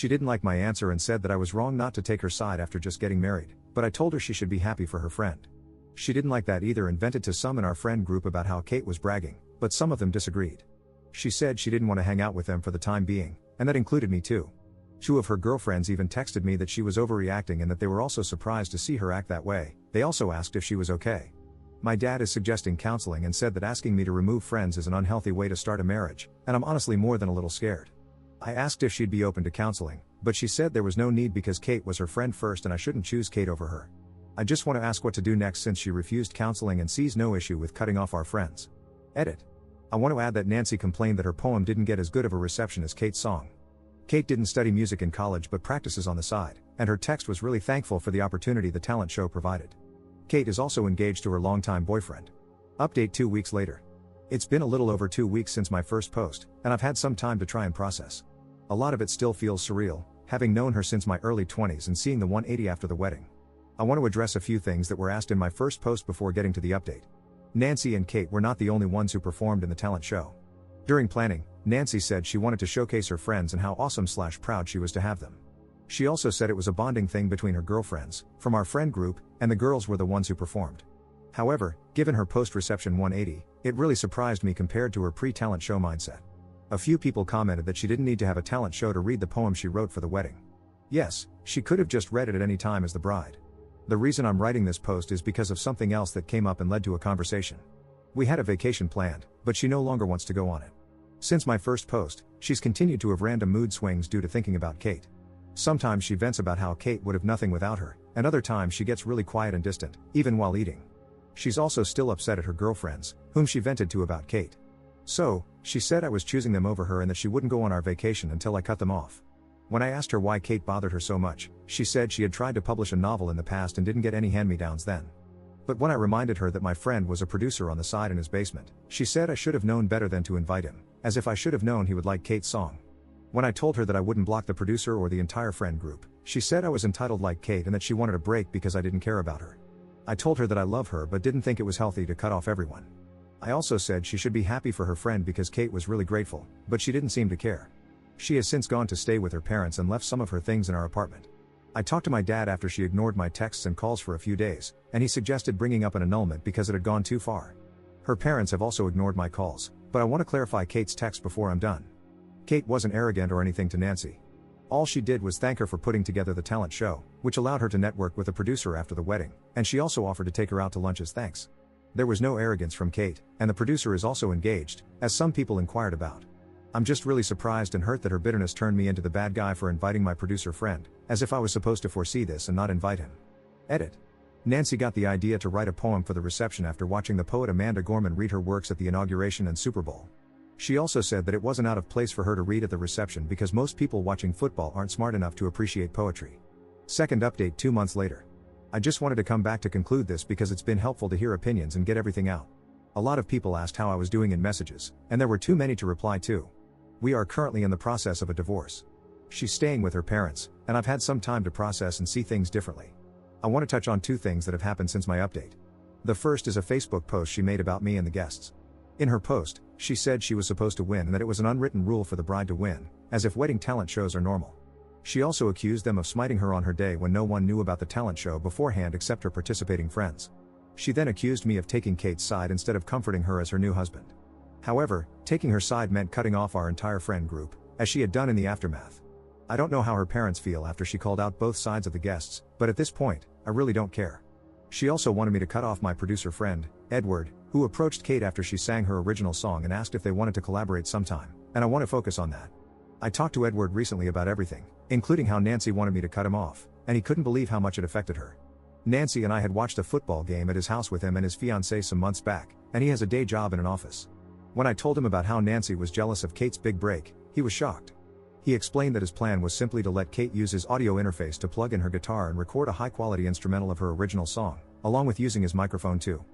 She didn't like my answer and said that I was wrong not to take her side after just getting married, but I told her she should be happy for her friend. She didn't like that either and vented to some in our friend group about how Kate was bragging, but some of them disagreed. She said she didn't want to hang out with them for the time being, and that included me too. Two of her girlfriends even texted me that she was overreacting and that they were also surprised to see her act that way. They also asked if she was okay. My dad is suggesting counseling and said that asking me to remove friends is an unhealthy way to start a marriage, and I'm honestly more than a little scared. I asked if she'd be open to counseling, but she said there was no need because Kate was her friend first and I shouldn't choose Kate over her. I just want to ask what to do next since she refused counseling and sees no issue with cutting off our friends. Edit. I want to add that Nancy complained that her poem didn't get as good of a reception as Kate's song. Kate didn't study music in college but practices on the side, and her text was really thankful for the opportunity the talent show provided. Kate is also engaged to her longtime boyfriend. Update 2 weeks later. It's been a little over 2 weeks since my first post, and I've had some time to try and process. A lot of it still feels surreal, having known her since my early 20s and seeing the 180 after the wedding. I want to address a few things that were asked in my first post before getting to the update. Nancy and Kate were not the only ones who performed in the talent show. During planning, Nancy said she wanted to showcase her friends and how awesome/proud she was to have them. She also said it was a bonding thing between her girlfriends, from our friend group, and the girls were the ones who performed. However, given her post-reception 180, it really surprised me compared to her pre-talent show mindset. A few people commented that she didn't need to have a talent show to read the poem she wrote for the wedding. Yes, she could have just read it at any time as the bride. The reason I'm writing this post is because of something else that came up and led to a conversation. We had a vacation planned, but she no longer wants to go on it. Since my first post, she's continued to have random mood swings due to thinking about Kate. Sometimes she vents about how Kate would have nothing without her, and other times she gets really quiet and distant, even while eating. She's also still upset at her girlfriends, whom she vented to about Kate. So, she said I was choosing them over her and that she wouldn't go on our vacation until I cut them off. When I asked her why Kate bothered her so much, she said she had tried to publish a novel in the past and didn't get any hand-me-downs then. But when I reminded her that my friend was a producer on the side in his basement, she said I should have known better than to invite him, as if I should have known he would like Kate's song. When I told her that I wouldn't block the producer or the entire friend group, she said I was entitled like Kate and that she wanted a break because I didn't care about her. I told her that I love her but didn't think it was healthy to cut off everyone. I also said she should be happy for her friend because Kate was really grateful, but she didn't seem to care. She has since gone to stay with her parents and left some of her things in our apartment. I talked to my dad after she ignored my texts and calls for a few days, and he suggested bringing up an annulment because it had gone too far. Her parents have also ignored my calls, but I want to clarify Kate's text before I'm done. Kate wasn't arrogant or anything to Nancy. All she did was thank her for putting together the talent show, which allowed her to network with the producer after the wedding, and she also offered to take her out to lunch as thanks. There was no arrogance from Kate, and the producer is also engaged, as some people inquired about. I'm just really surprised and hurt that her bitterness turned me into the bad guy for inviting my producer friend, as if I was supposed to foresee this and not invite him. Edit. Nancy got the idea to write a poem for the reception after watching the poet Amanda Gorman read her works at the inauguration and Super Bowl. She also said that it wasn't out of place for her to read at the reception because most people watching football aren't smart enough to appreciate poetry. Second update 2 months later. I just wanted to come back to conclude this because it's been helpful to hear opinions and get everything out. A lot of people asked how I was doing in messages, and there were too many to reply to. We are currently in the process of a divorce. She's staying with her parents, and I've had some time to process and see things differently. I want to touch on 2 things that have happened since my update. The first is a Facebook post she made about me and the guests. In her post, she said she was supposed to win and that it was an unwritten rule for the bride to win, as if wedding talent shows are normal. She also accused them of smiting her on her day when no one knew about the talent show beforehand except her participating friends. She then accused me of taking Kate's side instead of comforting her as her new husband. However, taking her side meant cutting off our entire friend group, as she had done in the aftermath. I don't know how her parents feel after she called out both sides of the guests, but at this point, I really don't care. She also wanted me to cut off my producer friend, Edward, who approached Kate after she sang her original song and asked if they wanted to collaborate sometime, and I want to focus on that. I talked to Edward recently about everything, including how Nancy wanted me to cut him off, and he couldn't believe how much it affected her. Nancy and I had watched a football game at his house with him and his fiancée some months back, and he has a day job in an office. When I told him about how Nancy was jealous of Kate's big break, he was shocked. He explained that his plan was simply to let Kate use his audio interface to plug in her guitar and record a high-quality instrumental of her original song, along with using his microphone too.